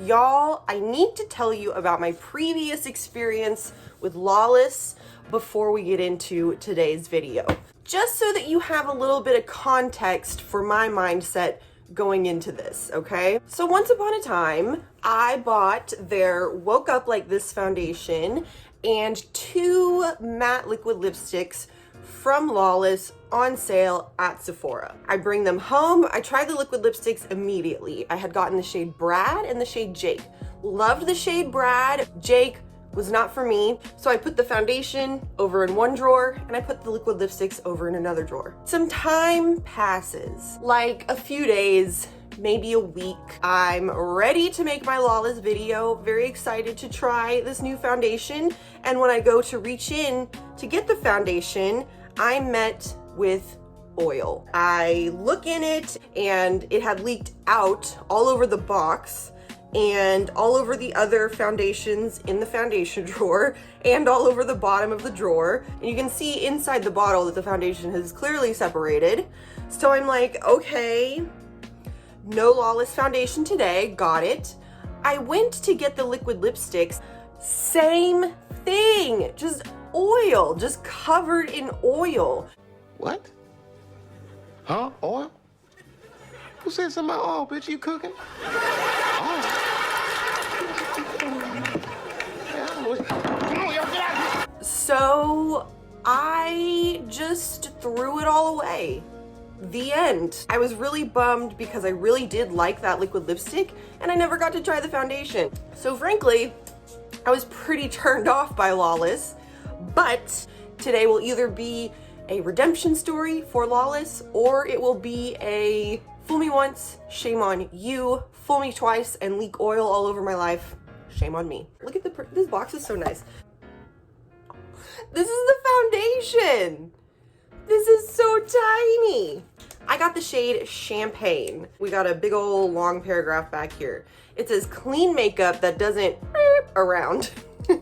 Y'all, I need to tell you about my previous experience with Lawless before we get into today's video. Just so that you have a little bit of context for my mindset going into this, okay? So once upon a time, I bought their Woke Up Like This foundation and 2 matte liquid lipsticks from Lawless on sale at Sephora. I bring them home. I tried the liquid lipsticks immediately. I had gotten the shade Brad and the shade Jake. Loved the shade Brad. Jake was not for me. So I put the foundation over in one drawer and I put the liquid lipsticks over in another drawer. Some time passes, like a few days, maybe a week. I'm ready to make my Lawless video, very excited to try this new foundation. And when I go to reach in to get the foundation, I'm met with oil. I look in it and it had leaked out all over the box and all over the other foundations in the foundation drawer and all over the bottom of the drawer. And you can see inside the bottle that the foundation has clearly separated. So I'm like, okay, no Lawless foundation today, got it. I went to get the liquid lipsticks, same thing, just oil, just covered in oil. What? Huh? Oil? Who said something about oil, bitch? You cooking? Oil? Come on, y'all, get out of here. So I just threw it all away. The end. I was really bummed because I really did like that liquid lipstick and I never got to try the foundation. So frankly, I was pretty turned off by Lawless, but today will either be a redemption story for Lawless or it will be a fool me once, shame on you, fool me twice and leak oil all over my life, shame on me. Look at this box is so nice. This is the foundation. This is so tiny. I got the shade Champagne. We got a big old long paragraph back here. It says clean makeup that doesn't around.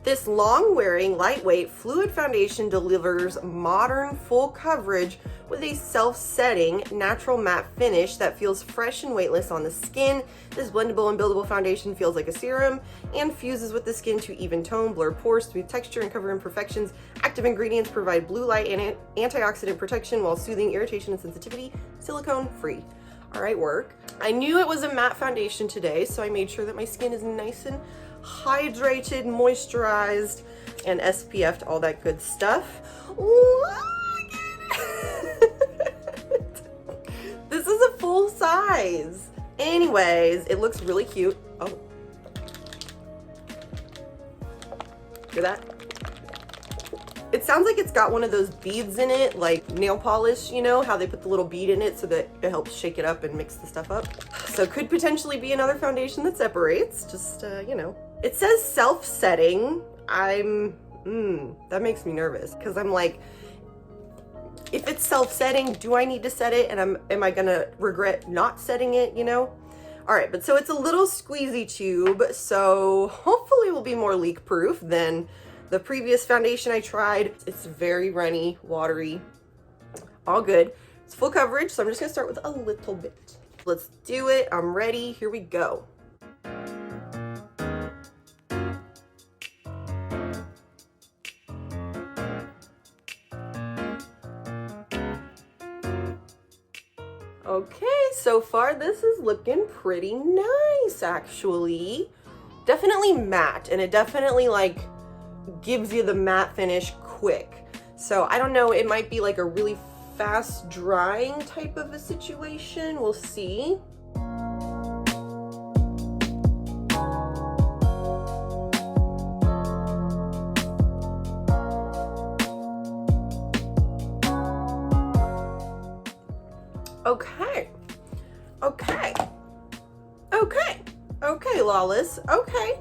This long-wearing, lightweight, fluid foundation delivers modern, full coverage with a self-setting, natural matte finish that feels fresh and weightless on the skin. This blendable and buildable foundation feels like a serum and fuses with the skin to even tone, blur pores, smooth texture, and cover imperfections. Active ingredients provide blue light and antioxidant protection while soothing irritation and sensitivity, silicone-free. All right, work. I knew it was a matte foundation today, so I made sure that my skin is nice and hydrated, moisturized, and SPF'd, all that good stuff. Look at it. This is a full size. Anyways, it looks really cute. Oh. Hear that? It sounds like it's got one of those beads in it, like nail polish, you know, how they put the little bead in it so that it helps shake it up and mix the stuff up. So could potentially be another foundation that separates, just, you know. It says self-setting. That makes me nervous because I'm like, if it's self-setting, do I need to set it? And am I gonna regret not setting it, you know? All right, but so it's a little squeezy tube, so hopefully it will be more leak-proof than the previous foundation I tried. It's very runny, watery, all good. It's full coverage, so I'm just gonna start with a little bit. Let's do it, I'm ready, here we go. Okay, so far this is looking pretty nice, actually. Definitely matte, and it definitely like gives you the matte finish quick. So I don't know, it might be like a really fast drying type of a situation. We'll see. Okay, Lawless. Okay.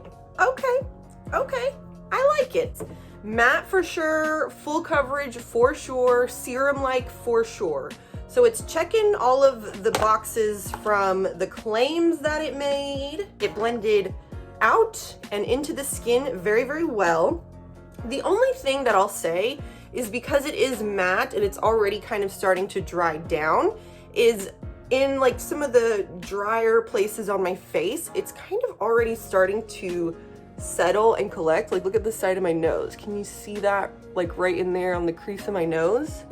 I like it. Matte for sure, full coverage for sure, serum-like for sure. So it's checking all of the boxes from the claims that it made. It blended out and into the skin very, very well. The only thing that I'll say is because it is matte and it's already kind of starting to dry down, is in like some of the drier places on my face, it's kind of already starting to settle and collect. Like look at the side of my nose. Can you see that like right in there on the crease of my nose?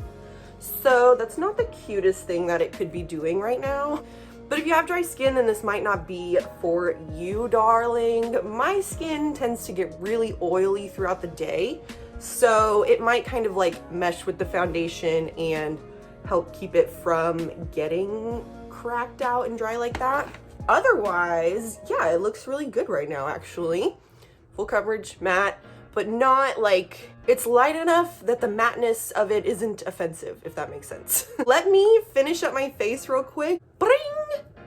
So that's not the cutest thing that it could be doing right now. But if you have dry skin, then this might not be for you, darling. My skin tends to get really oily throughout the day, so it might kind of like mesh with the foundation and help keep it from getting cracked out and dry like that. Otherwise, yeah, it looks really good right now, actually. Full coverage, matte, but not like, it's light enough that the matteness of it isn't offensive, if that makes sense. Let me finish up my face real quick. Bring!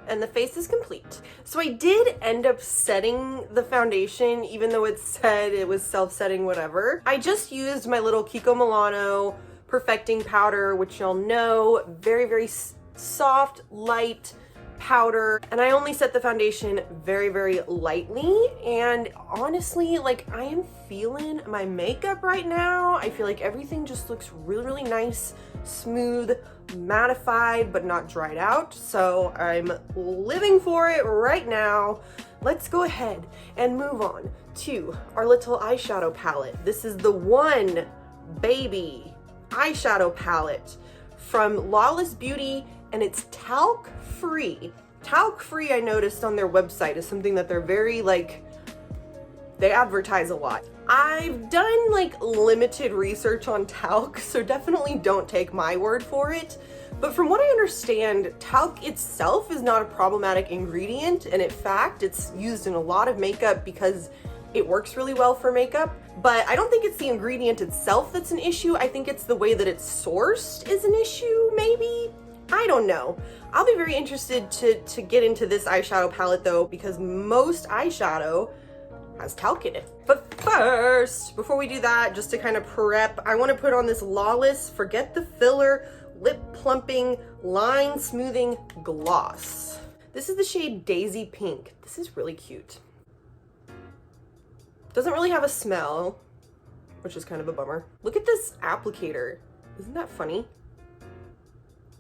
And the face is complete. So I did end up setting the foundation, even though it said it was self-setting, whatever. I just used my little Kiko Milano perfecting powder, which y'all know, very, very soft, light powder. And I only set the foundation very, very lightly. And honestly, like I am feeling my makeup right now. I feel like everything just looks really, really nice, smooth, mattified, but not dried out. So I'm living for it right now. Let's go ahead and move on to our little eyeshadow palette. This is the One Baby Eyeshadow Palette from Lawless Beauty, and it's talc free. Talc free, I noticed on their website, is something that they're very like, they advertise a lot. I've done like limited research on talc, so definitely don't take my word for it. But from what I understand, talc itself is not a problematic ingredient, and in fact, it's used in a lot of makeup because it works really well for makeup. But I don't think it's the ingredient itself that's an issue. I think it's the way that it's sourced is an issue, maybe? I don't know. I'll be very interested to get into this eyeshadow palette though, because most eyeshadow has talc in it. But first, before we do that, just to kind of prep, I want to put on this Lawless Forget the Filler Lip Plumping Line Smoothing Gloss. This is the shade Daisy Pink. This is really cute. Doesn't really have a smell, which is kind of a bummer. Look at this applicator. Isn't that funny?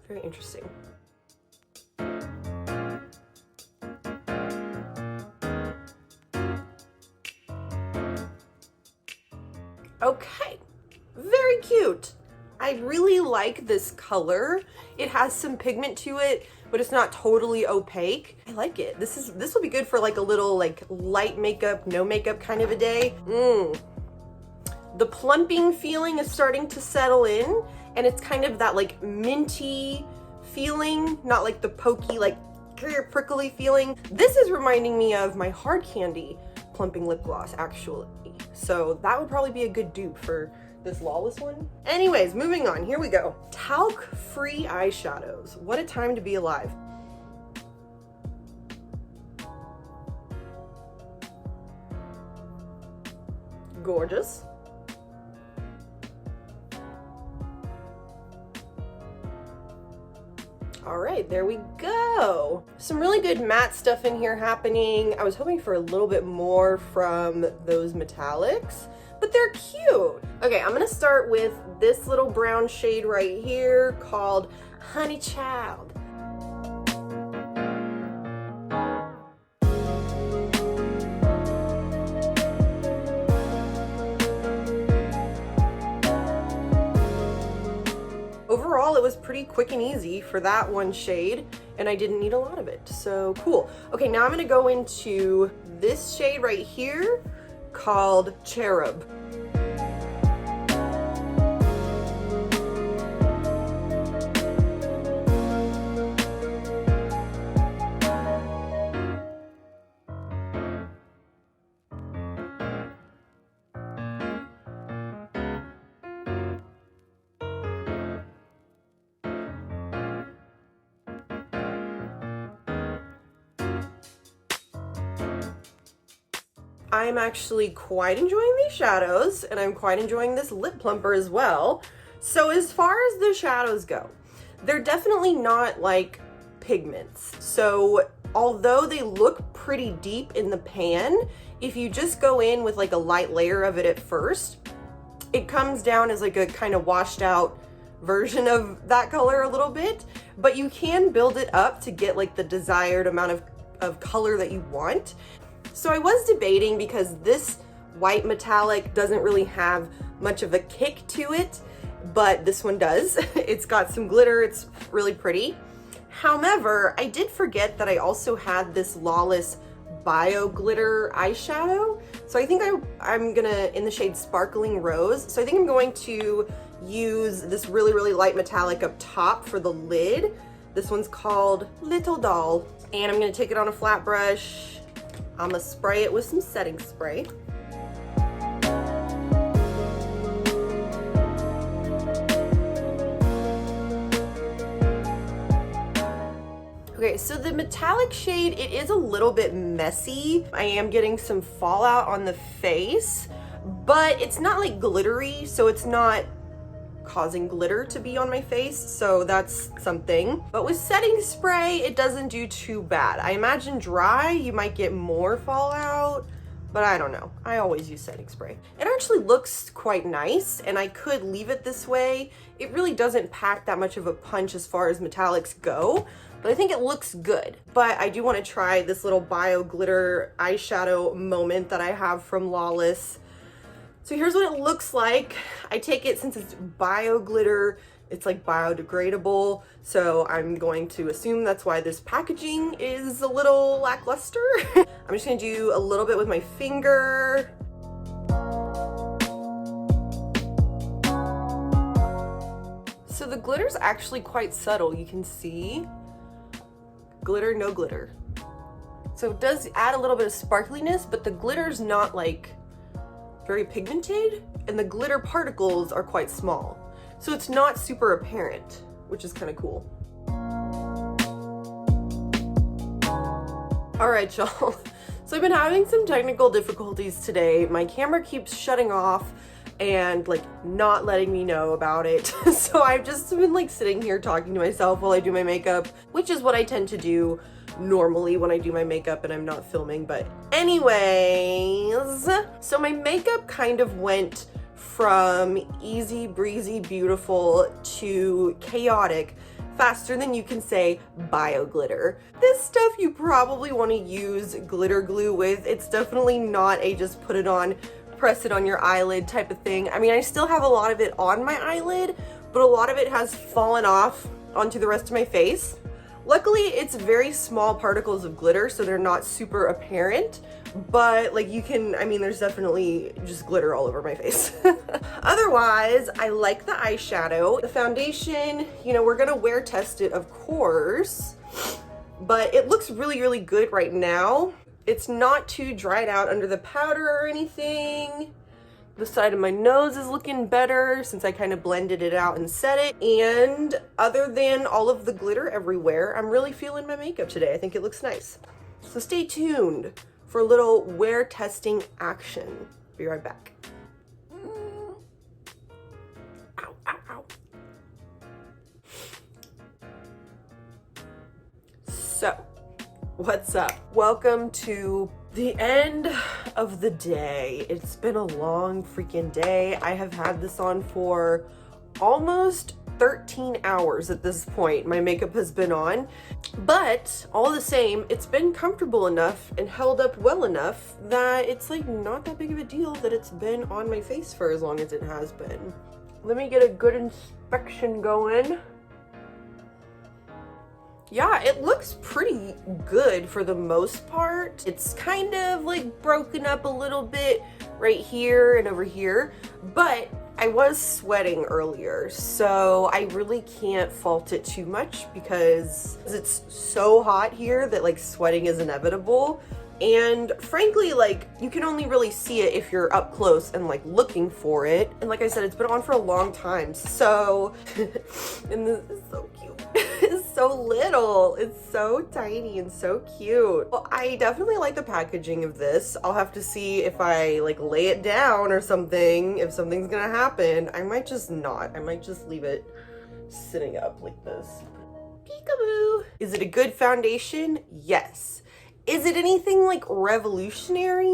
Very interesting. Okay, very cute. I really like this color. It has some pigment to it, but it's not totally opaque. I like it. This will be good for like a little like light makeup, no makeup kind of a day. The plumping feeling is starting to settle in, and it's kind of that like minty feeling, not like the pokey, like prickly feeling. This is reminding me of my Hard Candy plumping lip gloss, actually. So that would probably be a good dupe for this Lawless one. Anyways, moving on, here we go. Talc-free eyeshadows. What a time to be alive. Gorgeous. All right, there we go. Some really good matte stuff in here happening. I was hoping for a little bit more from those metallics, but they're cute. Okay, I'm gonna start with this little brown shade right here called Honey Child. Overall, it was pretty quick and easy for that one shade, and I didn't need a lot of it, so cool. Okay, now I'm gonna go into this shade right here called Cherub. I'm actually quite enjoying these shadows, and I'm quite enjoying this lip plumper as well. So as far as the shadows go, they're definitely not like pigments. So although they look pretty deep in the pan, if you just go in with like a light layer of it at first, it comes down as like a kind of washed out version of that color a little bit. but you can build it up to get like the desired amount of color that you want. So I was debating, because this white metallic doesn't really have much of a kick to it, but this one does. It's got some glitter, it's really pretty. However, I did forget that I also had this Lawless Bio Glitter eyeshadow. So I think I'm gonna, in the shade Sparkling Rose, so I think I'm going to use this really, really light metallic up top for the lid. This one's called Little Doll. And I'm gonna take it on a flat brush. I'm gonna spray it with some setting spray. Okay, so the metallic shade, it is a little bit messy. I am getting some fallout on the face, but it's not like glittery, so it's not causing glitter to be on my face, so that's something. But with setting spray, it doesn't do too bad. I imagine dry, you might get more fallout, but I don't know. I always use setting spray. It actually looks quite nice, and I could leave it this way. It really doesn't pack that much of a punch as far as metallics go, but I think it looks good. But I do want to try this little bio glitter eyeshadow moment that I have from Lawless. So here's what it looks like. I take it, since it's bio glitter, it's like biodegradable, so I'm going to assume that's why this packaging is a little lackluster. I'm just gonna do a little bit with my finger. So the glitter's actually quite subtle. You can see glitter, no glitter. So it does add a little bit of sparkliness, but the glitter's not like very pigmented, and the glitter particles are quite small. So it's not super apparent, which is kind of cool. All right, y'all. So I've been having some technical difficulties today. My camera keeps shutting off and like not letting me know about it. So I've just been like sitting here talking to myself while I do my makeup, which is what I tend to do normally when I do my makeup and I'm not filming. But anyways, so my makeup kind of went from easy breezy beautiful to chaotic faster than you can say bio glitter. This stuff you probably want to use glitter glue with. It's definitely not a just put it on, press it on your eyelid type of thing. I mean, I still have a lot of it on my eyelid, but a lot of it has fallen off onto the rest of my face. Luckily, it's very small particles of glitter, so they're not super apparent, but like you can, I mean, there's definitely just glitter all over my face. Otherwise, I like the eyeshadow. The foundation, you know, we're gonna wear test it, of course, but it looks really, really good right now. It's not too dried out under the powder or anything. The side of my nose is looking better since I kind of blended it out and set it. And other than all of the glitter everywhere, I'm really feeling my makeup today. I think it looks nice. So stay tuned for a little wear testing action. Be right back. Ow, ow, ow. So, what's up? Welcome to the end of the day. It's been a long freaking day. I have had this on for almost 13 hours at this point. My makeup has been on, but all the same, it's been comfortable enough and held up well enough that it's like not that big of a deal that it's been on my face for as long as it has been. Let me get a good inspection going. Yeah, it looks pretty good for the most part. It's kind of like broken up a little bit right here and over here, but I was sweating earlier, so I really can't fault it too much because it's so hot here that like sweating is inevitable. And frankly, like you can only really see it if you're up close and like looking for it. And like I said, it's been on for a long time. So, and this is so cute. It's so little. It's so tiny and so cute. Well, I definitely like the packaging of this. I'll have to see if I like lay it down or something. If something's gonna happen, I might just not. I might just leave it sitting up like this. Peekaboo. Is it a good foundation? Yes. Is it anything like revolutionary?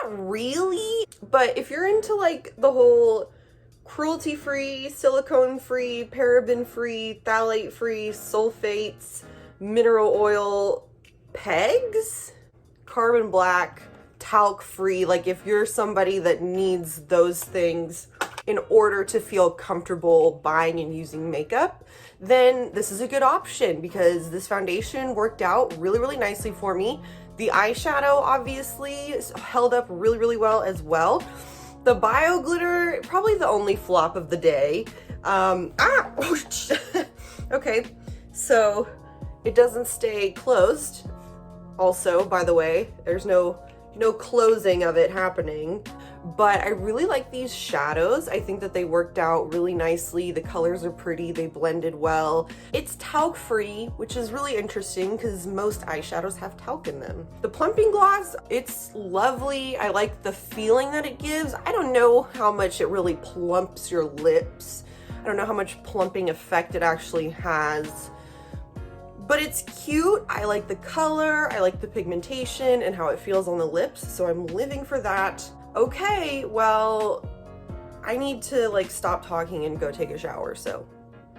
Not really. But if you're into like the whole cruelty-free, silicone-free, paraben-free, phthalate-free, sulfates, mineral oil pegs, carbon black, talc-free. Like if you're somebody that needs those things in order to feel comfortable buying and using makeup, then this is a good option because this foundation worked out really, really nicely for me. The eyeshadow obviously held up really, really well as well. The bio glitter, probably the only flop of the day. Okay, so it doesn't stay closed. Also, by the way, there's no closing of it happening. But I really like these shadows. I think that they worked out really nicely. The colors are pretty, they blended well. It's talc free, which is really interesting because most eyeshadows have talc in them. The plumping gloss, it's lovely. I like the feeling that it gives. I don't know how much it really plumps your lips. I don't know how much plumping effect it actually has. But it's cute. I like the color, I like the pigmentation and how it feels on the lips, so I'm living for that. Okay, well, I need to like stop talking and go take a shower, so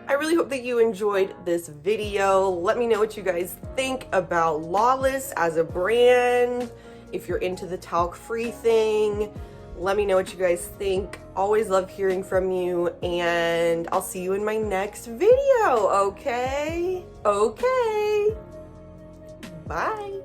I really hope that you enjoyed this video. Let me know what you guys think about Lawless as a brand. If you're into the talc-free thing, let me know what you guys think. Always love hearing from you, and I'll see you in my next video, okay? Okay. Bye.